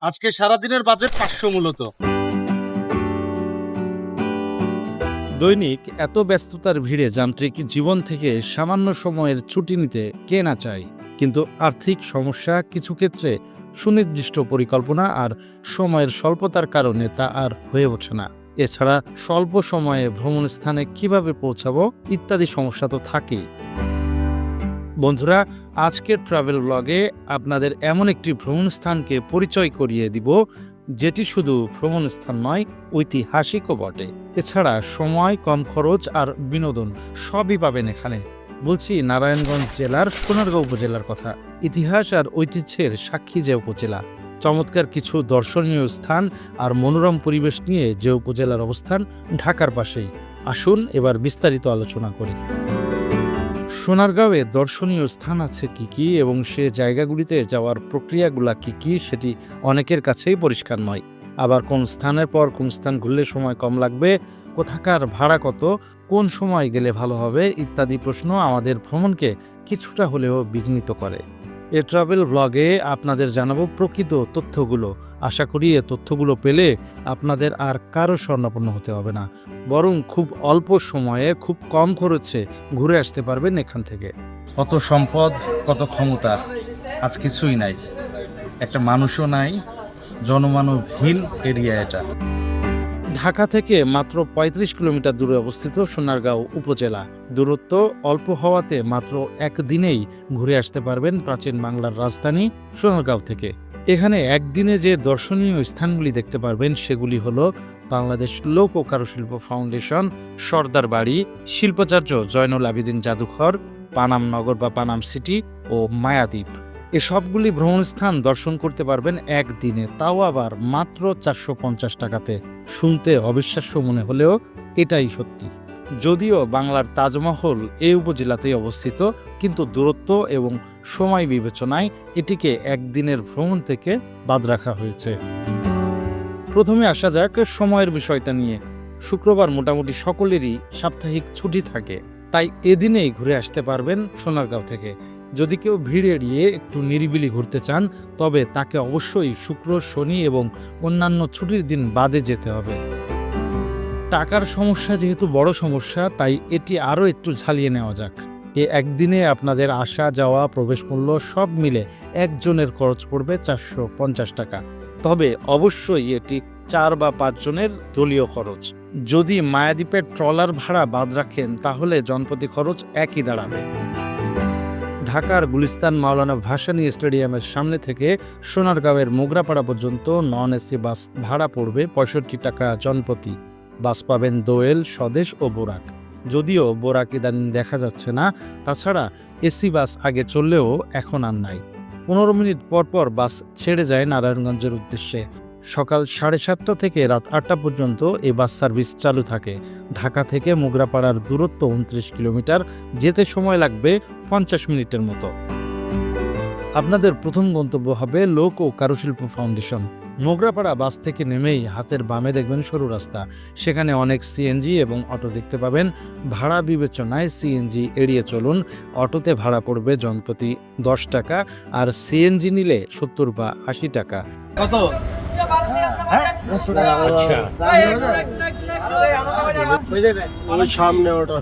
আজকে সারাদিনের বাজেট 500 মূলত। দৈনিক এত ব্যস্ততার ভিড়ে যান্ত্রিক জীবন থেকে সামান্য সময়ের ছুটি নিতে কে না চায়, কিন্তু আর্থিক সমস্যা, কিছু ক্ষেত্রে সুনির্দিষ্ট পরিকল্পনা আর সময়ের স্বল্পতার কারণে তা আর হয়ে ওঠে না। এছাড়া স্বল্প সময়ে ভ্রমণ স্থানে কিভাবে পৌঁছাবো ইত্যাদি সমস্যা তো থাকেই। বন্ধুরা, আজকের ট্রাভেল ব্লগে আপনাদের এমন একটি ভ্রমণ স্থানকে পরিচয় করিয়ে দিব যেটি শুধু ভ্রমণ স্থান নয়, ঐতিহাসিকও বটে। এছাড়া সময়, কম খরচ আর বিনোদন সবই পাবেন এখানে। বলছি নারায়ণগঞ্জ জেলার সোনারগাঁও উপজেলার কথা। ইতিহাস আর ঐতিহ্যের সাক্ষী যে উপজেলা, চমৎকার কিছু দর্শনীয় স্থান আর মনোরম পরিবেশ নিয়ে যে উপজেলার অবস্থান ঢাকার পাশেই। আসুন এবার বিস্তারিত আলোচনা করি। সোনারগাঁওয়ে দর্শনীয় স্থান আছে কি কি এবং সে জায়গাগুলিতে যাওয়ার প্রক্রিয়াগুলা কি কি সেটি অনেকের কাছেই পরিষ্কার নয়। আবার কোন স্থানের পর কোন স্থান ঘুরলে সময় কম লাগবে, কোথাকার ভাড়া কত, কোন সময় গেলে ভালো হবে ইত্যাদি প্রশ্ন আমাদের ভ্রমণকে কিছুটা হলেও বিঘ্নিত করে। এ ট্রাভেল ব্লগে আপনাদের জানাবো প্রকৃত তথ্যগুলো। আশা করি এ তথ্যগুলো পেলে আপনাদের আর কারো স্বর্ণাপন্ন হতে হবে না, বরং খুব অল্প সময়ে খুব কম খরচে ঘুরে আসতে পারবেন এখান থেকে। কত সম্পদ, কত ক্ষমতা, আজ কিছুই নাই, একটা মানুষও নাই, জনমানবহীন এরিয়া এটা। ঢাকা থেকে মাত্র ৩৫ কিলোমিটার দূরে অবস্থিত সোনারগাঁও উপজেলা। দূরত্ব অল্প হওয়াতে মাত্র একদিনেই ঘুরে আসতে পারবেন প্রাচীন বাংলার রাজধানী সোনারগাঁও থেকে। এখানে একদিনে যে দর্শনীয় স্থানগুলি দেখতে পারবেন সেগুলি হলো বাংলাদেশ লোক ও কারুশিল্প ফাউন্ডেশন, সর্দার বাড়ি, শিল্পাচার্য জয়নুল আবেদিন জাদুঘর, পানাম নগর বা পানাম সিটি ও মায়াদ্বীপ। এসবগুলি ভ্রমণ স্থান দর্শন করতে পারবেন একদিনে, তাও আবার মাত্র 450 টাকাতে। শুনতে অবিশ্বাস্য মনে হলেও এটাই সত্যি। যদিও বাংলার তাজমহল এই উপজেলাতেই অবস্থিত, কিন্তু দূরত্ব এবং সময় বিবেচনায় এটিকে একদিনের ভ্রমণ থেকে বাদ রাখা হয়েছে। প্রথমে আসা যাক সময়ের বিষয়টা নিয়ে। শুক্রবার মোটামুটি সকলেরই সাপ্তাহিক ছুটি থাকে, তাই এদিনেই ঘুরে আসতে পারবেন সোনারগাঁও থেকে। যদি কেউ ভিড় এড়িয়ে একটু নিরিবিলি ঘুরতে চান, তবে তাকে অবশ্যই শুক্র, শনি এবং অন্যান্য ছুটির দিন বাদে যেতে হবে। টাকার সমস্যা যেহেতু বড় সমস্যা, তাই এটি আরও একটু ঝালিয়ে নেওয়া যাক। একদিনে আপনাদের আসা যাওয়া, প্রবেশ মূল্য সব মিলে একজনের খরচ পড়বে 450 টাকা। তবে অবশ্যই এটি 4 বা 5 জনের দলীয় খরচ। যদি মায়াদ্বীপের ট্রলার ভাড়া বাদ রাখেন তাহলে জনপ্রতি খরচ একই দাঁড়াবে। ঢাকার গুলিস্তান মাওলানা ভাসানী স্টেডিয়ামের সামনে থেকে সোনারগাঁওয়ের মোগরাপাড়া পর্যন্ত নন এসি বাস ভাড়া পড়বে 65 টাকা জনপ্রতি। বাস পাবেন দোয়েল, স্বদেশ ও বোরাক। যদিও বোরাক ইদানিং দেখা যাচ্ছে না, তাছাড়া এসি বাস আগে চললেও এখন আর নাই। 15 মিনিট পর পর বাস ছেড়ে যায় নারায়ণগঞ্জের উদ্দেশ্যে। সকাল 7:30 থেকে রাত 8টা পর্যন্ত এই বাস সার্ভিস চালু থাকে। ঢাকা থেকে মোগরাপাড়ার দূরত্ব 29 কিলোমিটার, যেতে সময় লাগবে 50 মিনিটের মতো। আপনাদের প্রথম গন্তব্য হবে লোক ও কারুশিল্প ফাউন্ডেশন। মোগরাপাড়া বাস থেকে নেমেই হাতের বামে দেখবেন সরু রাস্তা, সেখানে অনেক সিএনজি এবং অটো দেখতে পাবেন। ভাড়া বিবেচনায় সিএনজি এড়িয়ে চলুন। অটোতে ভাড়া পড়বে জনপ্রতি 10 টাকা, আর সিএনজি নিলে 70 বা 80 টাকা। কত? ওই সামনে ওটা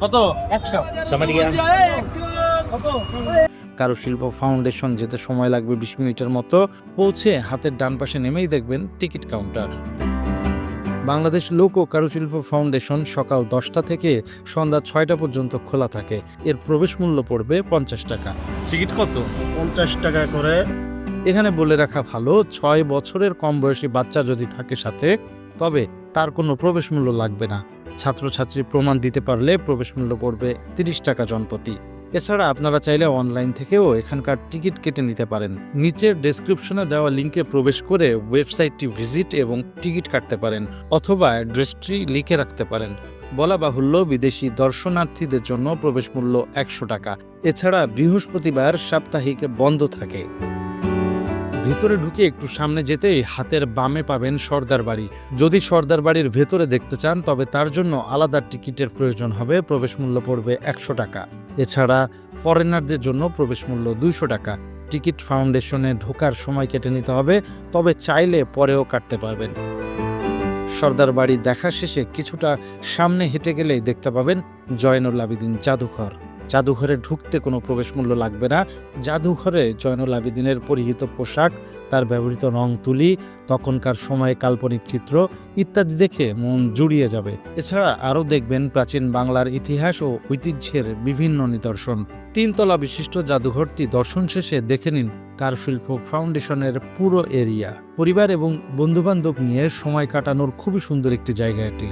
কত? 100। কারুশিল্প ফাউন্ডেশন যেতে সময় লাগবে 20 মিনিটের মতো। পৌঁছে হাতের ডান পাশে নেমেই দেখবেন টিকিট কাউন্টার। বাংলাদেশ লোক ও কারুশিল্প ফাউন্ডেশন সকাল 10টা থেকে সন্ধ্যা 6টা পর্যন্ত খোলা থাকে। এর প্রবেশ মূল্য পড়বে 50 টাকা। টিকিট কত? 50 টাকা করে। এখানে বলে রাখা ভালো, 6 বছরের কম বয়সী বাচ্চা যদি থাকে সাথে, তবে তার কোনো প্রবেশ মূল্য লাগবে না। ছাত্রছাত্রী প্রমাণ দিতে পারলে প্রবেশ মূল্য পড়বে 30 টাকা জনপ্রতি। এছাড়া আপনারা চাইলে অনলাইন থেকেও এখানকার টিকিট কেটে নিতে পারেন। নিচের ডেসক্রিপশনে দেওয়া লিঙ্কে প্রবেশ করে ওয়েবসাইটটি ভিজিট এবং টিকিট কাটতে পারেন, অথবা অ্যাড্রেসটি লিখে রাখতে পারেন। বলা বাহুল্য, বিদেশি দর্শনার্থীদের জন্য প্রবেশ মূল্য 100 টাকা। এছাড়া বৃহস্পতিবার সাপ্তাহিক বন্ধ থাকে। ভিতরে ঢুকে একটু সামনে যেতেই হাতের বামে পাবেন সর্দার বাড়ি। যদি সর্দার বাড়ির ভেতরে দেখতে চান তবে তার জন্য আলাদা টিকিটের প্রয়োজন হবে। প্রবেশ মূল্য পড়বে 100 টাকা। এছাড়া ফরেনারদের জন্য প্রবেশ মূল্য 200 টাকা। টিকিট ফাউন্ডেশনে ঢোকার সময় কেটে নিতে হবে, তবে চাইলে পরেও কাটতে পারবেন। সর্দার বাড়ি দেখা শেষে কিছুটা সামনে হেঁটে গেলেই দেখতে পাবেন জয়নুল আবেদিন জাদুঘর। জাদুঘরে ঢুকতে কোনো প্রবেশ মূল্য লাগবে না। জাদুঘরে জয়নুল আবেদিনের পরিহিত পোশাক, তার ব্যবহৃত রং তুলি, তখনকার সময়ে কাল্পনিক চিত্র ইত্যাদি দেখে মন জুড়িয়ে যাবে। এছাড়া আরও দেখবেন প্রাচীন বাংলার ইতিহাস ও ঐতিহ্যের বিভিন্ন নিদর্শন। 3 তলা বিশিষ্ট জাদুঘরটি দর্শন শেষে দেখে নিন কারুশিল্প ফাউন্ডেশনের পুরো এরিয়া। পরিবার এবং বন্ধুবান্ধব নিয়ে সময় কাটানোর খুবই সুন্দর একটি জায়গা এটি।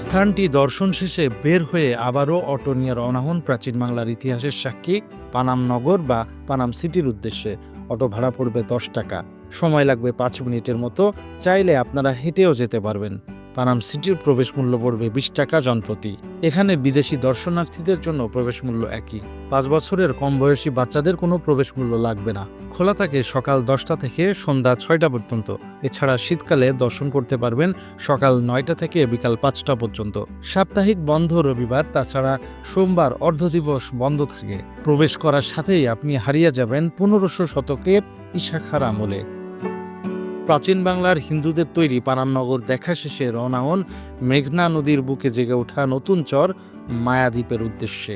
স্থানটি দর্শন শেষে বের হয়ে আবারও অটো নিয়ে রওনা হন প্রাচীন বাংলার ইতিহাসের সাক্ষী পানাম নগর বা পানাম সিটির উদ্দেশ্যে। অটো ভাড়া পড়বে 10 টাকা, সময় লাগবে 5 মিনিটের মতো। চাইলে আপনারা হেঁটেও যেতে পারবেন। পানাম সিটির প্রবেশ মূল্য পড়বে 20 টাকা জনপ্রতি। এখানে বিদেশি দর্শনার্থীদের জন্য প্রবেশ মূল্য একই। 5 বছরের কম বয়সী বাচ্চাদের কোনো প্রবেশ মূল্য লাগবে না। খোলা থাকে সকাল 10টা থেকে সন্ধ্যা 6টা পর্যন্ত। এছাড়া শীতকালে দর্শন করতে পারবেন সকাল 9টা থেকে বিকাল 5টা পর্যন্ত। সাপ্তাহিক বন্ধ রবিবার, তাছাড়া সোমবার অর্ধদিবস বন্ধ থাকে। প্রবেশ করার সাথেই আপনি হারিয়ে যাবেন 1500 শতকের ইশাখার আমলে। প্রাচীন বাংলার হিন্দুদের তৈরি পানাম নগর দেখা শেষে রওনা হন মেঘনা নদীর বুকে জেগে ওঠা নতুন চর মায়াদ্বীপের উদ্দেশ্যে।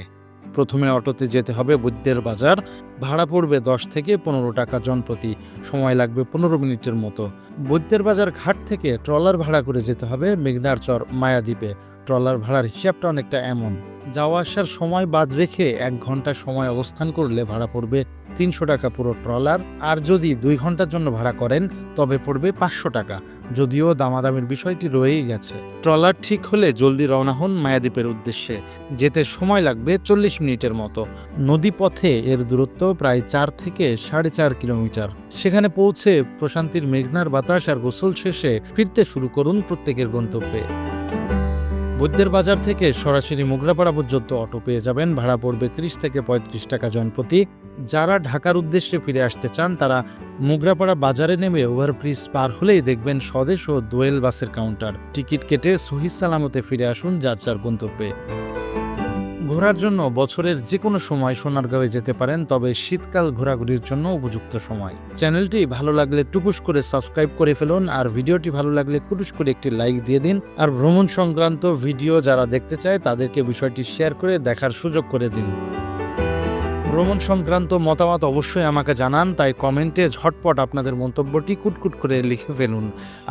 প্রথমে অটোতে যেতে হবে বৈদ্যের বাজার। ভাড়া পড়বে 10 থেকে 15 টাকা জনপ্রতি, সময় লাগবে 15 মিনিটের মতো। বৈদ্যের বাজার ঘাট থেকে ট্রলার ভাড়া করে যেতে হবে মেঘনার চর মায়াদ্বীপে। ট্রলার ভাড়ার হিসাবটা অনেকটা এমন: যাওয়া আসার সময় বাদ রেখে 1 ঘন্টা সময় অবস্থান করলে ভাড়া পড়বে 300 টাকা পুরো ট্রলার। আর যদি 2 ঘন্টার জন্য ভাড়া করেন তবে পড়বে 500 টাকা, যদিও দামাদামির বিষয়টি রয়েই গেছে। ট্রলার ঠিক হলে জলদি রওনা হন মায়াদ্বীপের উদ্দেশ্যে। যেতে সময় লাগবে 40 মিনিটের মতো। নদী পথে এর দূরত্ব প্রায় 4 থেকে 4.5 কিলোমিটার। সেখানে পৌঁছে প্রশান্তির মেঘনার বাতাস আর গোসল শেষে ফিরতে শুরু করুন প্রত্যেকের গন্তব্যে। বৈদ্যের বাজার থেকে সরাসরি মোগরাপাড়া পর্যন্ত অটো পেয়ে যাবেন। ভাড়া পড়বে 30 থেকে 35 টাকা জনপ্রতি। যারা ঢাকার উদ্দেশ্যে ফিরে আসতে চান তারা মোগরাপাড়া বাজারে নেমে ওভারব্রিজ পার হলেই দেখবেন স্বদেশ ও দোয়েল বাসের কাউন্টার। টিকিট কেটে সহিহ সালামতে ফিরে আসুন যার যার গন্তব্যে। ঘোরার জন্য বছরের যে কোনো সময় সোনারগাঁওয়ে যেতে পারেন, তবে শীতকাল ঘোরাঘুরির জন্য উপযুক্ত সময়। চ্যানেলটি ভালো লাগলে টুকুস করে সাবস্ক্রাইব করে ফেলুন, আর ভিডিওটি ভালো লাগলে কুটুস করে একটি লাইক দিয়ে দিন। আর ভ্রমণ সংক্রান্ত ভিডিও যারা দেখতে চায় তাদেরকে বিষয়টি শেয়ার করে দেখার সুযোগ করে দিন। ভ্রমণ সংক্রান্ত মতামত অবশ্যই আমাকে জানান, তাই কমেন্টে ঝটপট আপনাদের মন্তব্যটি কুটকুট করে লিখে ফেলুন।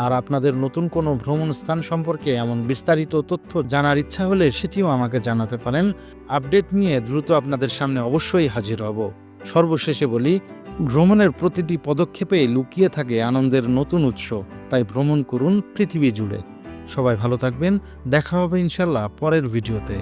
আর আপনাদের নতুন কোনো ভ্রমণ স্থান সম্পর্কে এমন বিস্তারিত তথ্য জানার ইচ্ছা হলে সেটিও আমাকে জানাতে পারেন। আপডেট নিয়ে দ্রুত আপনাদের সামনে অবশ্যই হাজির হব। সর্বশেষে বলি, ভ্রমণের প্রতিটি পদক্ষেপে লুকিয়ে থাকে আনন্দের নতুন উৎস। তাই ভ্রমণ করুন পৃথিবী জুড়ে। সবাই ভালো থাকবেন। দেখা হবে ইনশাল্লাহ পরের ভিডিওতে।